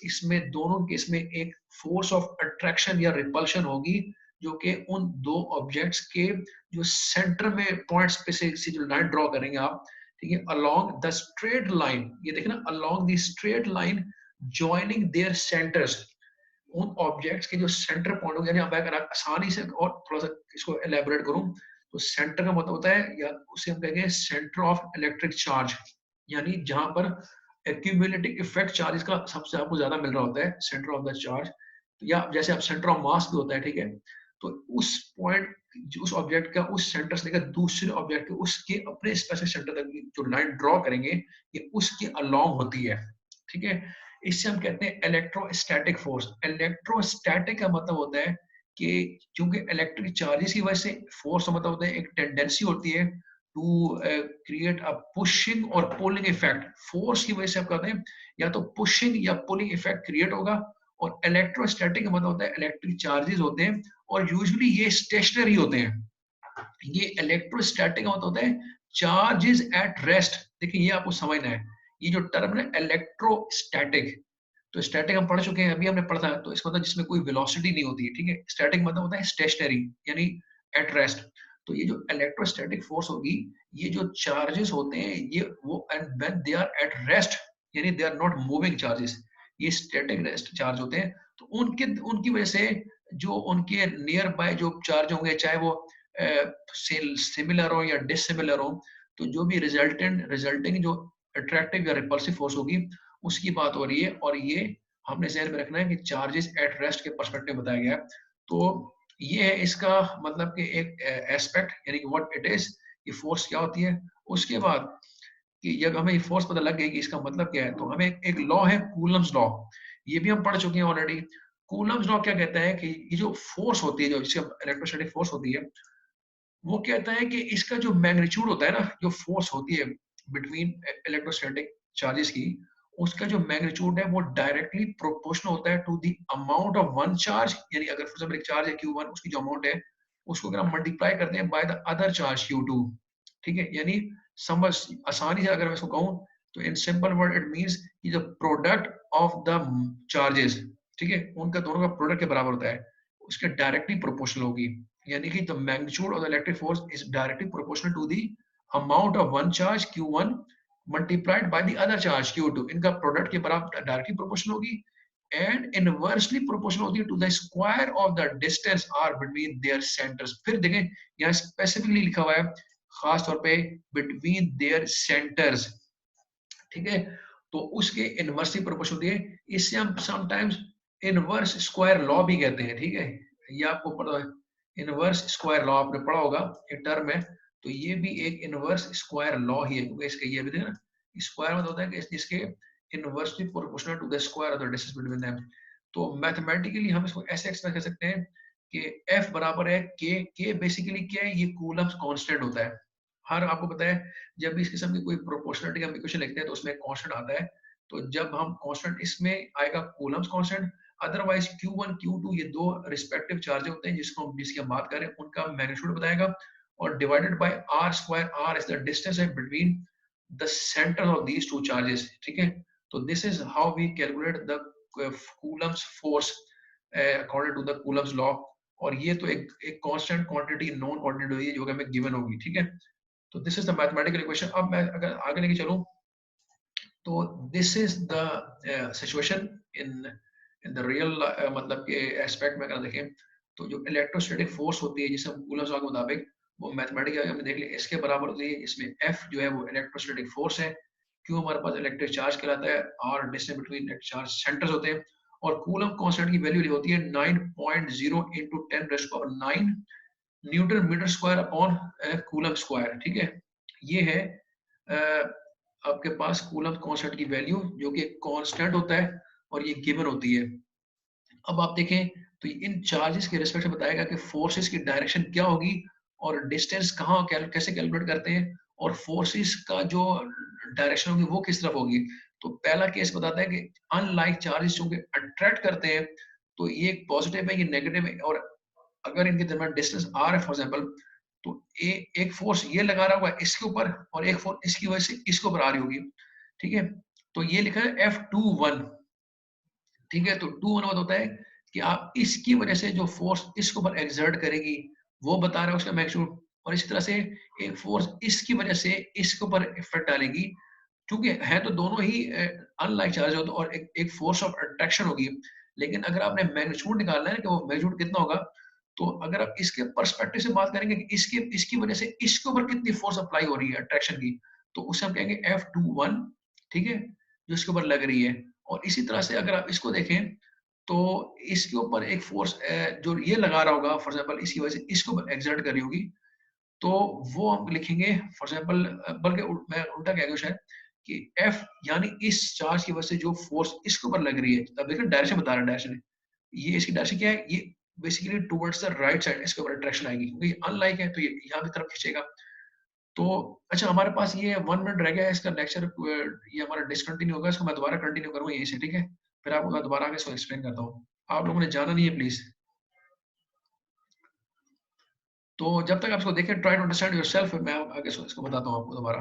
इसमें दोनों केस में एक फोर्स ऑफ अट्रैक्शन या रिपल्शन होगी, जो कि उन दो ऑब्जेक्ट्स के जो सेंटर में पॉइंट्स पे से जो लाइन ड्रॉ करेंगे आप, ठीक है, अलोंग द स्ट्रेट लाइन, ये देखना along the straight line joining there centres, उन ऑब्जेक्ट्स के जो सेंटर पॉइंट होंगे। यानी अब अगर आप आसानी से और थोड़ा सा इसको एलेबोरेट करूं, तो सेंटर का मतलब होता है, या उसे हम कहेंगे सेंटर ऑफ इलेक्ट्रिक चार्ज, यानी जहां पर एक्यूमुलेटिव इफेक्ट चार्ज का सबसे आपको ज्यादा मिल रहा होता है, सेंटर ऑफ द चार्ज। या जैसे आप सेंटर ऑफ मास भी होता है, ठीक है। तो उस पॉइंट, उस ऑब्जेक्ट का उस सेंटर से लेकर दूसरे ऑब्जेक्ट के उसके अपने स्पेसिफिक सेंटर तक जो लाइन ड्रॉ करेंगे, ये उसके अलोंग होती है, ठीक है। इससे हम कहते हैं इलेक्ट्रोस्टैटिक फोर्स। इलेक्ट्रोस्टैटिक का मतलब होता है कि क्योंकि इलेक्ट्रिक चार्जेस की वजह से फोर्स का मतलब होता है एक टेंडेंसी होती है टू क्रिएट अ पुशिंग और पुलिंग इफेक्ट। फोर्स की वजह से आप कहते हैं या तो पुशिंग या पुलिंग इफेक्ट क्रिएट होगा। और इलेक्ट्रोस्टैटिक का मतलब होता है इलेक्ट्रिक चार्जेस होते हैं और यूजुअली ये स्टेशनरी होते हैं। ये इलेक्ट्रोस्टैटिक का मतलब होता है चार्जेस एट रेस्ट। देखिए ये आपको समझना है, ये जो टर्म है इलेक्ट्रोस्टैटिक, तो स्टैटिक हम पढ़ चुके हैं, अभी हमने पढ़ा, तो इसका मतलब जिसमें कोई वेलोसिटी नहीं होती है, ठीक है। स्टैटिक मतलब होता है स्टेशनरी, यानी एट रेस्ट। तो ये जो इलेक्ट्रोस्टैटिक फोर्स होगी, ये जो चार्जेस होते हैं, ये वो and when they are at rest, यानी they are not moving charges, ये स्टैटिक रेस्ट चार्ज होते हैं। तो उनके उनकी वजह से जो उनके नियर बाय जो चार्ज होंगे, चाहे वो सिमिलर हो या डिसिमिलर हो, तो जो भी रिजल्टिंग जो अट्रैक्टिव या रिपल्सिव फोर्स होगी, उसकी बात हो रही है। और ये हमने ज़हन में रखना है कि चार्जेस एट रेस्ट के पर्सपेक्टिव बताया गया है। तो ये है इसका मतलब कि एक एस्पेक्ट, यानी कि व्हाट इट इज, ये फोर्स क्या होती है। उसके बाद कि जब हमें ये फोर्स पता लग गई कि इसका मतलब क्या है, तो हमें एक लॉ है कूलम्स लॉ, ये भी हम पढ़ चुके हैं ऑलरेडी। कूलम्स लॉ क्या कहता है कि ये जो फोर्स होती है, जो जिसे इलेक्ट्रोस्टैटिक फोर्स होती है, वो कहता है कि इसका जो मैग्नीट्यूड होता है ना, जो फोर्स होती है बिटवीन इलेक्ट्रोस्टैटिक चार्जेस की, उसका जो मैग्नीट्यूड है वो डायरेक्टली प्रोपोर्शनल होता है to the amount of one charge. यानी अगर फॉर एग्जांपल एक चार्ज है Q1, उसकी जो अमाउंट है उसको अगर हम मल्टीप्लाई करते हैं bye the other charge Q2, ठीक है। यानी समझ आसानी से अगर मैं इसको कहूं, तो in simple word it means कि the product of the charges, ठीक है, उनका दोनों का प्रोडक्ट के बराबर होता है, उसके डायरेक्टली प्रोपोर्शनल होगी। यानी कि the magnitude of the electric force is directly proportional to the amount of one charge Q1 multiplied by the other charge Q2, इनका प्रोडक्ट के बराबर डायरेक्टली प्रोपोर्शनल होगी एंड इनवर्सली प्रोपोर्शनल होती है to the square of the distance R between their centres. फिर देखें यहाँ specifically लिखा हुआ है खास तौर पे बिटवीन देयर सेंटर्स, ठीक है, तो उसके इनवर्सली प्रोपोर्शनल होती है। इससे हम समटाइम्स इनवर्स स्क्वायर लॉ भी कहते हैं, ठीक है, ये आपको पता है, इनवर्स स्क्वायर लॉ आपने पढ़ा होगा एक टर्म है, तो ये भी एक इनवर्स स्क्वायर लॉ ही है, क्योंकि इसका ये भी देखना स्क्वायर मतलब होता है कि इसके inversely proportional to the square of the distance between them. तो मैथमेटिकली हम इसको ऐसे एक्सप्रेस कर सकते हैं कि F बराबर है के बेसिकली क्या है, ये कूलम्स कांस्टेंट होता है। हर आपको पता है जब भी इस किस्म की कोई प्रोपोर्शनलिटी का इक्वेशन लिखते हैं तो उसमें कांस्टेंट आता है, तो जब हम कांस्टेंट इसमें आएगा Coulomb's constant, otherwise Q1 Q2 ये दो रिस्पेक्टिव चार्जेस होते हैं जिसकी हम बात करें उनका मैग्नीट्यूड बताएगा, और divided by r square, r is the distance है between the centre of these two charges, ठीक है। तो this is how we calculate the Coulomb's force according to the Coulomb's law, और ये तो एक कांस्टेंट क्वांटिटी नॉन क्वांटिटी होती है जो हमें गिवन होगी, ठीक है। तो this is the mathematical equation. अब मैं अगर आगे लेके चलूं तो this is the situation in the real, मतलब के एस्पेक्ट में अगर देखें तो जो इलेक्ट्रोस्टैटिक फोर्स होती है जिसे हम कूलम्स लॉ के मुताबिक वो मैथमेटिकल में देख लिया इसके बराबर होती है, इसमें F जो है वो इलेक्ट्रोस्टैटिक फोर्स है, Q हमारे पास इलेक्ट्रिक चार्ज कहलाता है, R distance between electric charge centres होते हैं, और कूलम कांस्टेंट की वैल्यू होती है 9.0 into 10 raised to power 9 newton metre square upon coulomb square, ठीक है। ये है आपके पास कूलम कांस्टेंट की वैल्यू जो कि कांस्टेंट होता है और ये गिवन होती है। अब आप देखें तो इन चार्जेस के रिस्पेक्ट में बताएगा कि फोर्सेस की डायरेक्शन क्या होगी और डिस्टेंस कहाँ कैसे कैलकुलेट करते हैं, और फोर्सेस का जो डायरेक्शन होगी वो किस तरफ होगी। तो पहला केस बताता है कि अनलाइक चार्जेस जो कि अट्रैक्ट करते हैं तो ये पॉजिटिव है, ये नेगेटिव है, और अगर इनके दरमियान डिस्टेंस आर है फॉर एग्जांपल, तो एक फोर्स ये लगा रहा होगा इसके ऊपर और एक फोर्स इसकी वजह से इसके ऊपर आ रही होगी, ठीक है। तो ये लिखा है F21, ठीक है। तो 2 1 होता है कि आप इसकी वजह से जो फोर्स इसके ऊपर एक्सर्ट करेगी वो बता रहा है उसका मैग्नीट्यूड, और इसी तरह से एक फोर्स इसकी वजह से इसके ऊपर इफेक्ट डालेगी, क्योंकि है तो दोनों ही अनलाइक चार्ज हो, तो और एक फोर्स ऑफ अट्रैक्शन होगी। लेकिन अगर आपने मैग्नीट्यूड निकालना है कि वो मैग्नीट्यूड कितना होगा, तो अगर आप इसके पर्सपेक्टिव से बात करेंगे कि इसकी वजह से इसके ऊपर कितनी फोर्स अप्लाई हो रही है अट्रैक्शन की, तो उसे हम कहेंगे F21, ठीक है, जो इसके ऊपर लग रही है। और इसी तरह से अगर आप इसको देखें तो इसके ऊपर एक फोर्स जो ये लगा रहा होगा फॉर एग्जांपल इसकी वजह से इसके ऊपर एक्सर्ट कर रही होगी, तो वो हम लिखेंगे फॉर एग्जांपल, बल्कि मैं उल्टा कह दूं शायद कि F यानी इस चार्ज की वजह से जो फोर्स इसके ऊपर लग रही है, तब देखिए डायरेक्शन बता रहा है, डायरेक्शन ये इसकी डायरेक्शन क्या है, ये basically towards the right side इसके ऊपर अट्रैक्शन आएगी, क्योंकि अनलाइक है तो ये यहाँ की तरफ खींचेगा। तो अच्छा हमारे पास ये 1 मिनट रह गया है इसका लेक्चर, ये हमारा डिसकंटिन्यू होगा, इसको मैं दोबारा कंटिन्यू करूंगा यहीं से, ठीक है। फिर आपको मैं दोबारा आगे इसको एक्सप्लेन करता हूँ, आप लोगों ने जाना नहीं है प्लीज। तो जब तक आप इसको देखें, ट्राई टू अंडरस्टैंड योरसेल्फ, मैं आगे इसको बताता हूँ आपको दोबारा।